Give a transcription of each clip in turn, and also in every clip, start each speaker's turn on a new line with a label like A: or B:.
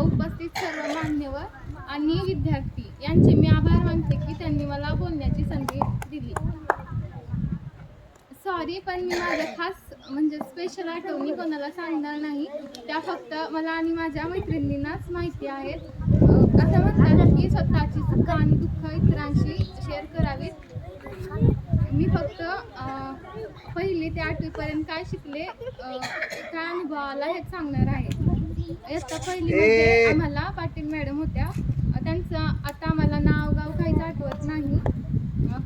A: उपस्थित सर्व मान्यवर आणि विद्यार्थी यांचे मी आभार मानते की त्यांनी मला बोलण्याची संधी दिली. सॉरी, पण मी माझ्या खास म्हणजे स्पेशल आठवणी कोणाला सांगणार नाही. त्या फक्त मला आणि माझ्या मैत्रिणींनाच माहिती आहेत. असं म्हणतात की स्वतःची सुख आणि दुःख इतरांशी शेअर करावीत. मी फक्त 1ली ते 8वीपर्यंत काय शिकले, काय अनुभव आला हेच सांगणार आहे. इयत्ता 1लीमध्ये आम्हाला पाटील मॅडम होत्या. त्यांचं आता आम्हाला नाव गाव काहीच आठवत नाही.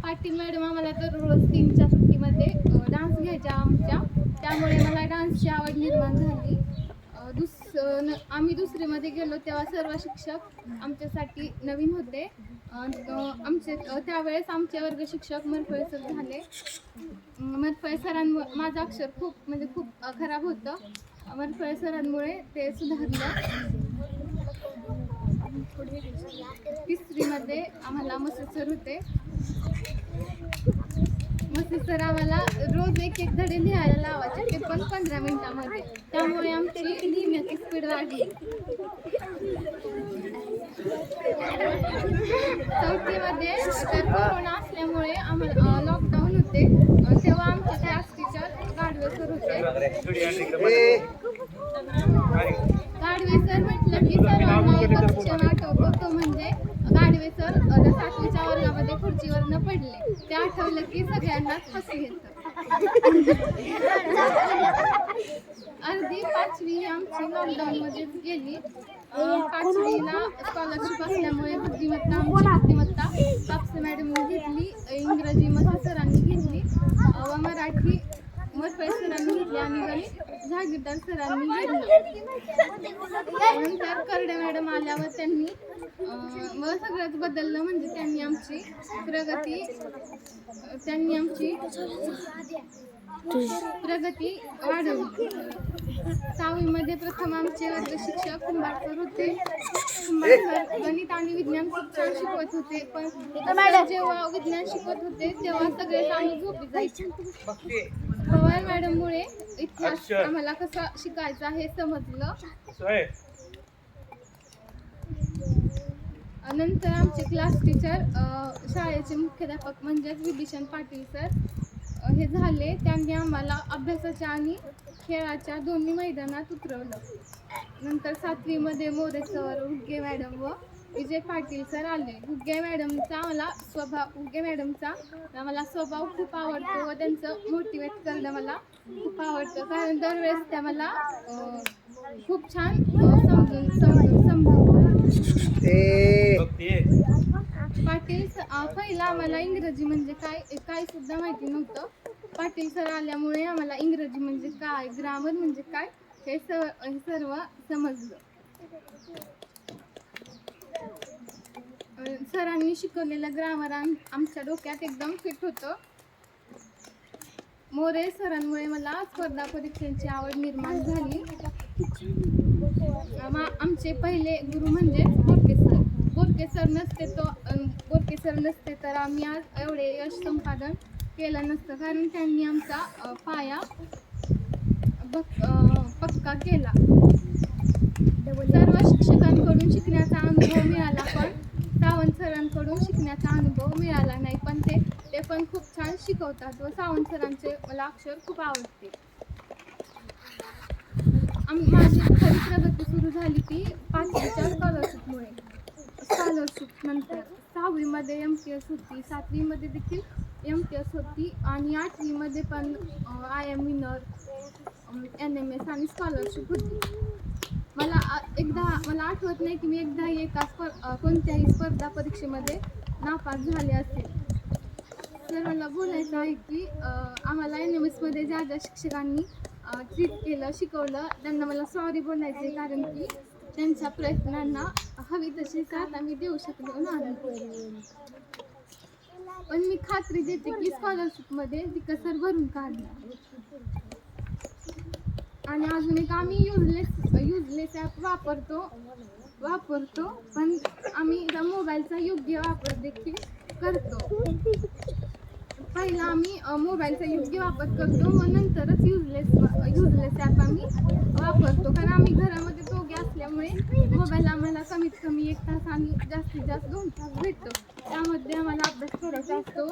A: पाटील मॅडम आम्हाला दररोज 3च्या सुट्टीमध्ये डान्स घ्यायच्या आमच्या, त्यामुळे मला डान्सची आवड निर्माण झाली. आम्ही 2रीमध्ये गेलो तेव्हा सर्व शिक्षक आमच्यासाठी नवीन होते. त्यावेळेस आमचे वर्ग शिक्षक मरफळे सर झाले. मरफळे सरांमुळे माझं अक्षर खूप खराब होतं. मरफळे सरांमुळे ते सुधारलं. 3रीमध्ये आम्हाला मसे सर होते. मसे सर आम्हाला रोज एक धडे लिहायला लावायचे, ते पण 15 मिनिटामध्ये. त्यामुळे आमची लिहिण्याची स्पीड वाढली. 4थीमध्ये तर कोरोना असल्यामुळे आम्हाला लॉकडाऊन होते. तेव्हा आमचे क्लास टीचर गाडवे सर होते. गाडवे सर म्हटलं की सर्वांना एकच क्षण आठवतो, तो म्हणजे गाडवे सर 7वीच्या वर्गामध्ये खुर्चीवरनं पडले. ते आठवलं की सगळ्यांनाच हसू येतं. अर्धी 5वी आमची लॉकडाऊनमध्येच गेली. 5वीला स्कॉलरशिप असल्यामुळे बुद्धिमत्ता कापसे मॅडमने घेतली, इंग्रजी मसे सरांनी घेतली व मराठी मरफळे सरांनी घेतली आणि गणित जहागीरदार सरांनी घेतलं. नंतर करडे मॅडम आल्यावर त्यांनी सगळंच बदललं. म्हणजे त्यांनी आमची प्रगती वाढवली. 6वीमध्ये प्रथम आमचे वर्ग शिक्षक कुंभार सर होते. कुंभार सर गणित आणि विज्ञान खूप छान शिकवत होते. पण जेव्हा विज्ञान शिकवत होते तेव्हा सगळे आम्ही झोपी जायचे. पवार मॅडममुळे इतिहास आम्हाला कसा शिकायचा हे समजलं. नंतर आमचे क्लास टीचर शाळेचे मुख्याध्यापक म्हणजेच विभीषण पाटील सर हे झाले. त्यांनी आम्हाला अभ्यासाच्या आणि खेळाच्या दोन्ही मैदानात उतरवलं. नंतर 7वीमध्ये मोरे सर, हुग्गे मॅडम व विजय पाटील सर आले. हुग्गे मॅडमचा मला स्वभाव खूप आवडतो व त्यांचं मोटिवेट करणं मला खूप आवडतं. कारण दरवेळेस त्या मला खूप छान समजून पाटील पहिला आम्हाला इंग्रजी म्हणजे काय सुद्धा माहिती नव्हतं. पाटील सर आल्यामुळे आम्हाला इंग्रजी म्हणजे काय, ग्रामर म्हणजे काय हे सर्व समजलं. सरांनी शिकवलेलं ग्रामर आमच्या डोक्यात एकदम फिट होतं. मोरे सरांमुळे मला स्पर्धा परीक्षांची आवड निर्माण झाली. आमचे पहिले गुरु म्हणजे बोरके सर नसते तर आम्ही आज एवढे यश संपादन केलं नसतं. कारण त्यांनी आमचा पाया पक्का केला. सर्व शिक्षकांकडून शिकण्याचा अनुभव मिळाला, पण सावंत सरांकडून शिकण्याचा अनुभव मिळाला नाही. पण ते पण खूप छान शिकवतात व सावंत सरांचे मला अक्षर खूप आवडते. माझी खरी प्रगती सुरू झाली ती 5वीच्या स्कॉलरशिप नंतर. 6वीमध्ये MTS होती, 7वीमध्ये देखील MTS होती आणि 8वीमध्ये पण IM विनर, NMS आणि स्कॉलरशिप होती. मला आठवत नाही की मी एकदाही कोणत्याही स्पर्धा परीक्षेमध्ये नापास झाले असेल. तर मला बोलायचं आहे की आम्हाला NMS मध्ये ज्या शिक्षकांनी ट्रीट केलं, शिकवलं, त्यांना मला सॉरी बोलायचे. कारण की त्यांच्या प्रयत्नांना हवी तशी साथ आम्ही देऊ शकलो नाही. पण मी खात्री देते की स्कॉलरशिपमध्ये ती कसर भरून काढली. आणि अजून एक आम्ही युजलेस ॲप वापरतो, पण आम्ही मोबाईलचा योग्य वापर देखील करतो. पहिला आम्ही मोबाईलचा योग्य वापर करतो, मग नंतरच युजलेस ॲप आम्ही वापरतो. कारण आम्ही घरामध्ये दोघे असल्यामुळे मोबाईल आम्हाला कमीत कमी 1 तास आणि जास्तीत जास्त 2 तास भेटतो. त्यामध्ये आम्हाला अभ्यास करायचा असतो,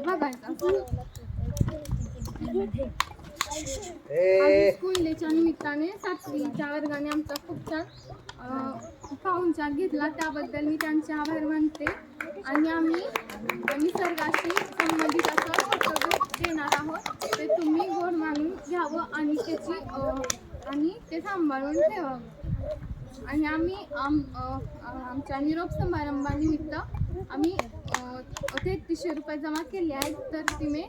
A: बघायचा असतो. आज स्कूल डेच्या निमित्ताने 7वीच्या वर्गाने आमचा खूप छान पाहुणचार घेतला, त्याबद्दल मी त्यांचे आभार मानते. आणि आम्ही निसर्गाशी संबंधित असं कर्तव्य देणार आहोत, ते तुम्ही गोड मानून घ्यावं आणि ते सांभाळून ठेवावं. आणि आम्ही आमच्या निरोप समारंभानिमित्त आम्ही 3300 रुपये जमा केले आहेत, तर ती मे